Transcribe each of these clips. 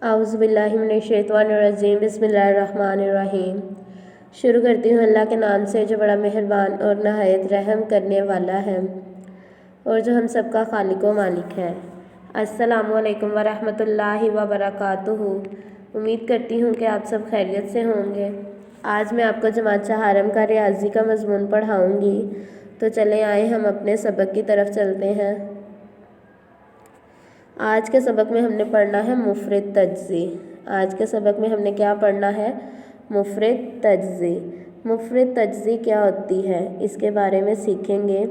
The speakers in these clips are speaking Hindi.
औज़ुबिल्लाहिमिनश्शैतानिर्रजीम बिस्मिल्लाहिर्रहमानिर्रहीम। शुरू करती हूँ अल्लाह के नाम से जो बड़ा मेहरबान और नहायत रहम करने वाला है और जो हम सबका खालिक व मालिक है। अस्सलामु अलैकुम वरहमतुल्लाहि वबरकातुहू। उम्मीद करती हूँ कि आप सब खैरियत से होंगे। आज मैं आपको जमात चहारम का रियाजी का मज़मून पढ़ाऊँगी, तो चले आए हम अपने सबक की तरफ चलते हैं। आज के सबक में हमने पढ़ना है मुफरद तज्ज़ी। आज के सबक में हमने क्या पढ़ना है? मुफरद तज्ज़ी। मुफरद तज्ज़ी क्या होती है, इसके बारे में सीखेंगे।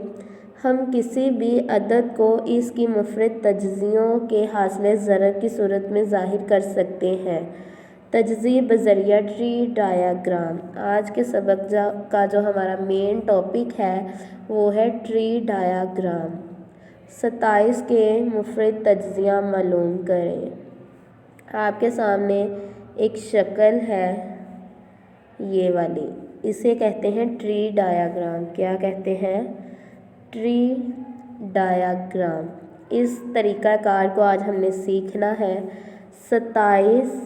हम किसी भी अदद को इसकी मुफरद तज्ज़ियों के हासिल ज़रब की सूरत में ज़ाहिर कर सकते हैं। तज्ज़ी बज़रिया ट्री डायाग्राम। आज के सबक का जो हमारा मेन टॉपिक है वो है ट्री डायाग्राम। 27 के मुफरद तज्ज़िया मालूम करें। आपके सामने एक शक्ल है, ये वाली, इसे कहते हैं ट्री डायाग्राम। क्या कहते हैं? Tree diagram. इस तरीक़ाकार को आज हमने सीखना है। 27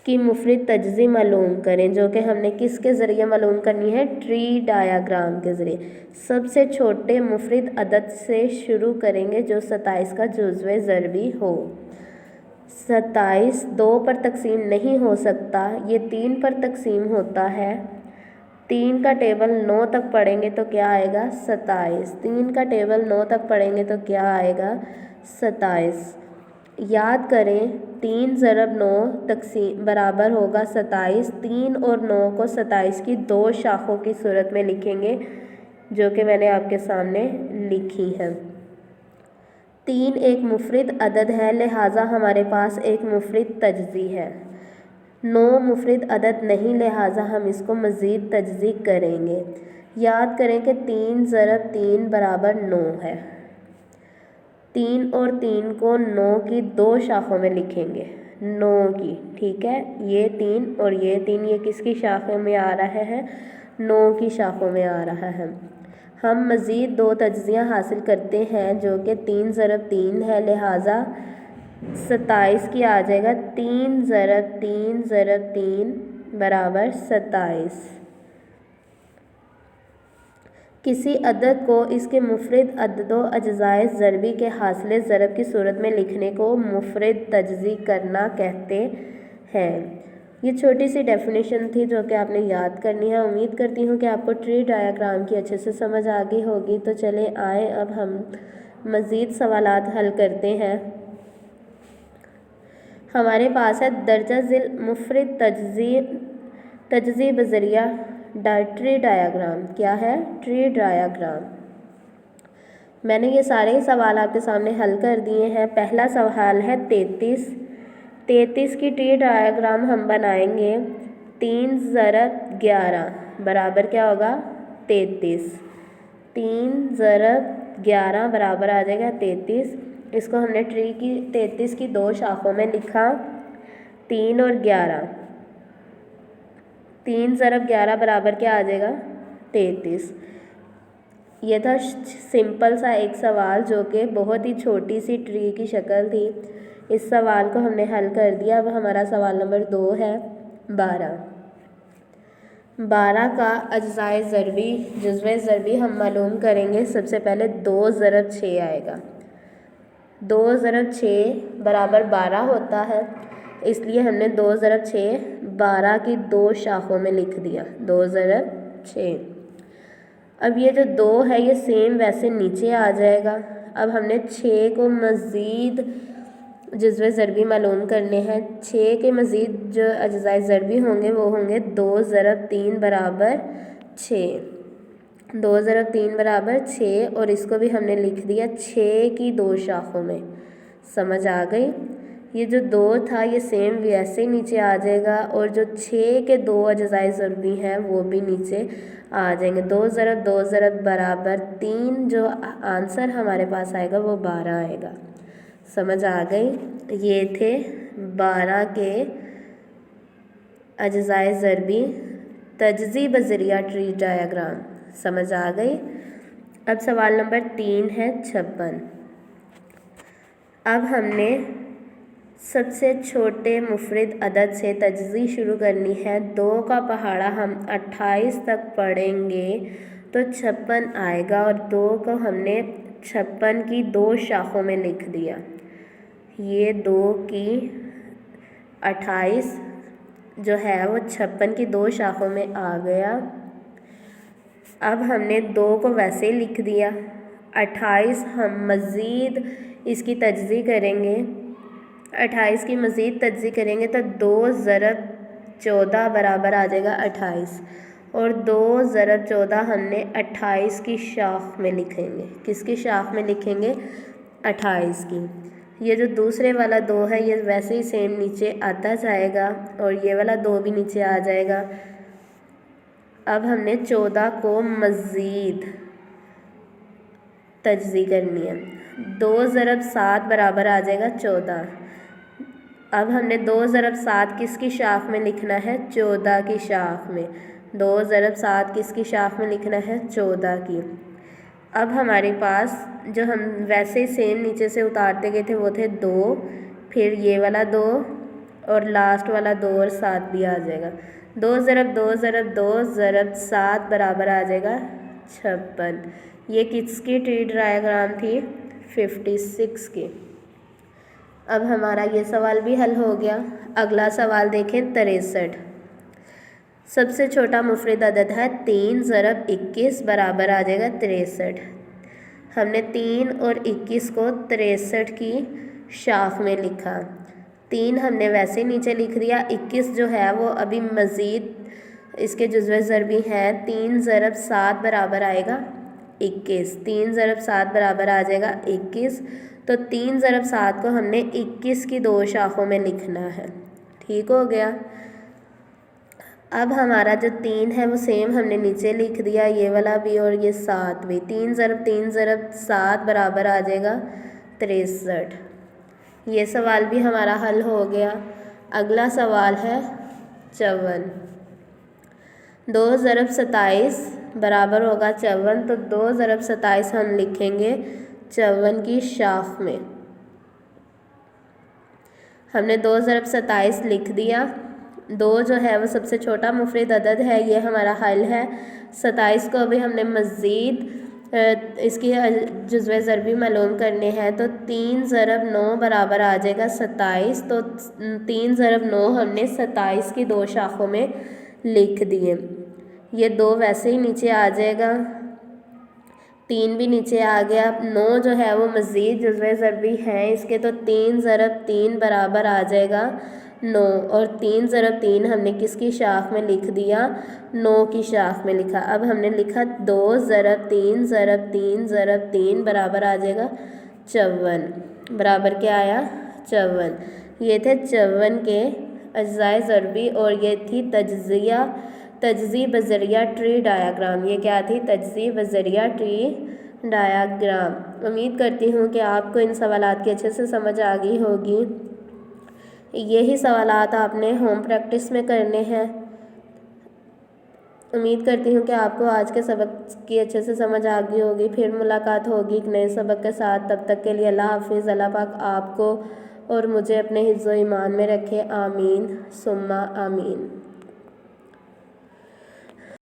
की मुफरद तज्ज़ी मालूम करें, जो कि हमने किसके ज़रिए मालूम करनी है? ट्री डायाग्राम के ज़रिए। सबसे छोटे मुफरद अदद से शुरू करेंगे जो 27 का जुज़्व ज़रबी हो। 27 2 पर तकसीम नहीं हो सकता, ये 3 पर तकसीम होता है। 3 का टेबल 9 तक पढ़ेंगे तो क्या आएगा? 27। 3 का टेबल 9 तक पढ़ेंगे तो क्या आएगा? 27। याद करें, 3 ज़रब 9 तकसीम बराबर होगा 27। 3 और 9 को 27 की 2 शाखों की सूरत में लिखेंगे, जो कि मैंने आपके सामने लिखी हैं। 3 एक मुफरद अदद है, लिहाजा हमारे पास एक मुफरद तज्ज़ी है। 9 मुफरद अदद नहीं, लिहाजा हम इसको मज़ीद तज्ज़ी करेंगे। याद करें कि 3 ज़रब 3 बराबर 9 है। 3 और 3 को 9 की 2 शाखों में लिखेंगे, 9 की, ठीक है। ये 3 और ये 3, ये किसकी शाखों में आ रहा है? 9 की शाखों में आ रहा है। हम मज़ीद 2 तज्ज़िया हासिल करते हैं, जो कि 3 ज़रब 3 है, लिहाजा 27 की आ जाएगा। 3 ज़रब 3 ज़रब 3 बराबर 27। किसी अदद को इसके मुफरद अददों अज्ज़ाए ज़रबी के हासिल ज़रब की सूरत में लिखने को मुफरद तज्ज़ी करना कहते हैं। ये छोटी सी डेफिनेशन थी जो कि आपने याद करनी है। उम्मीद करती हूँ कि आपको ट्री डायाग्राम की अच्छे से समझ आ गई होगी। तो चले आए अब हम मज़ीद सवालात हल करते हैं। हमारे पास है दर्जा ज़िल मुफरद तज्ज़ी बज़रिया ट्री डायाग्राम। क्या है? Tree diagram. मैंने ये सारे सवाल आपके सामने हल कर दिए हैं। पहला सवाल है 33 की ट्री डायाग्राम हम बनाएंगे। 3 ज़रब 11 बराबर क्या होगा? 33। 3 ज़रब 11 बराबर आ जाएगा 33। इसको हमने ट्री की 33 की 2 शाखों में लिखा, 3 और 11। 3 ज़रब 11 बराबर क्या आ जाएगा? 33। यह था सिंपल सा एक सवाल जो कि बहुत ही छोटी सी ट्री की शक्ल थी। इस सवाल को हमने हल कर दिया। अब हमारा सवाल नंबर 2 है 12। 12 का अज्ज़ाए ज़रबी जुज़्व ज़रबी हम मालूम करेंगे। सबसे पहले 2 ज़रब 6 आएगा। 2 ज़रब 6 बराबर 12 होता है, इसलिए हमने 2 ज़रब 6 12 की 2 शाखों में लिख दिया, 2 ज़रब 6। अब ये जो 2 है ये सेम वैसे नीचे आ जाएगा। अब हमने 6 को मज़ीद जुज़्व ज़रबी मालूम करने हैं। 6 के मज़ीद जो अज्ज़ाए ज़रबी होंगे वो होंगे 2 ज़रब 3 बराबर 6। 2 ज़रब 3 बराबर 6 और इसको भी हमने लिख दिया 6 की 2 शाखों में। समझ आ गई? ये जो 2 था ये सेम वैसे नीचे आ जाएगा और जो 6 के 2 अज्ज़ाए ज़रबी हैं वो भी नीचे आ जाएंगे। 2 ज़रब बराबर 3, जो आंसर हमारे पास आएगा वो 12 आएगा। समझ आ गई? ये थे 12 के अज्ज़ाए ज़रबी तज्ज़ी बज़रिया ट्री डायाग्राम। समझ आ गई? अब सवाल नंबर 3 है 56। अब हमने सबसे छोटे मुफरद अदद से तजज़ी शुरू करनी है। 2 का पहाड़ा हम 28 तक पढ़ेंगे तो 56 आएगा और 2 को हमने 56 की 2 शाखों में लिख दिया। ये 2 की 28 जो है वो 56 की 2 शाखों में आ गया। अब हमने 2 को वैसे ही लिख दिया। 28 हम मज़ीद इसकी तजज़ी करेंगे। 28 की मज़ीद तजज़ी करेंगे तो 2 ज़रब 14 बराबर आ जाएगा 28 और 2 ज़रब 14 हमने 28 की शाख में लिखेंगे। किसकी शाख में लिखेंगे? 28 की। ये जो दूसरे वाला 2 है ये वैसे ही सेम नीचे आता जाएगा और ये वाला 2 भी नीचे आ जाएगा। अब हमने 14 को मज़ीद तजज़ी करनी है। 2 ज़रब 7 बराबर आ जाएगा 14। अब हमने 2 ज़रब 7 किसकी शाख में लिखना है? 14 की शाख में। 2 ज़रब 7 किसकी शाख में लिखना है? 14 की। अब हमारे पास जो हम वैसे ही सेम नीचे से उतारते गए थे वो थे 2, फिर ये वाला 2 और लास्ट वाला 2 और 7 भी आ जाएगा। 2 ज़रब 2 ज़रब 2 ज़रब 7 बराबर आ जाएगा 56। ये किसकी ट्री डायग्राम थी? 56 की। अब हमारा ये सवाल भी हल हो गया। अगला सवाल देखें 63। सबसे छोटा मुफरद अदद है 3 ज़रब 21 बराबर आ जाएगा 63। हमने 3 और 21 को 63 की शाख में लिखा। 3 हमने वैसे नीचे लिख दिया। 21 जो है वो अभी मज़ीद इसके जुज़्वे ज़रबी हैं। 3 ज़रब 7 बराबर आएगा 21। 3 ज़रब 7 बराबर आ जाएगा 21। तो 3 ज़रब 7 को हमने 21 की 2 शाखों में लिखना है। ठीक हो गया। अब हमारा जो 3 है वो सेम हमने नीचे लिख दिया, ये वाला भी और ये 7 भी। 3 ज़रब 7 बराबर आ जाएगा 63। ये सवाल भी हमारा हल हो गया। अगला सवाल है 54। 2 ज़रब 27 बराबर होगा 54। तो 2 ज़रब 27 हम लिखेंगे 54 की शाख में। हमने 2 ज़रब 27 लिख दिया। 2 जो है वो सबसे छोटा मुफरद अदद है, ये हमारा हल है। 27 को अभी हमने मज़ीद इसकी जुज़्वे ज़रबी मालूम करने हैं। तो 3 ज़रब 9 बराबर आ जाएगा 27। तो 3 ज़रब 9 हमने 27 की 2 शाखों में लिख दिए। ये 2 वैसे ही नीचे आ जाएगा, 3 भी नीचे आ गया। 9 जो है वो मज़ीद जुज़्वे ज़रबी हैं इसके, तो 3 ज़रब 3 बराबर आ जाएगा 9 और 3 ज़रब 3 हमने किसकी शाख में लिख दिया? 9 की शाख में लिखा। अब हमने लिखा 2 ज़रब 3 ज़रब 3 ज़रब 3 बराबर आ जाएगा 54। बराबर क्या आया? 54। ये थे 54 के अज्ज़ाए ज़रबी और ये थी तजज़ी बज़रिया ट्री डायाग्राम। ये क्या थी? तजज़ी बज़रिया ट्री डायाग्राम। उम्मीद करती हूँ कि आपको इन सवालात की अच्छे से समझ आ गई होगी। यही सवालात आपने होम प्रैक्टिस में करने हैं। उम्मीद करती हूँ कि आपको आज के सबक की अच्छे से समझ आ गई होगी। फिर मुलाकात होगी एक नए सबक के साथ। तब तक के लिए अल्लाह हाफ़िज़। अल्लाह पाक आपको और मुझे अपने हिफ्ज़ व ईमान में रखे। आमीन सुम्मा आमीन।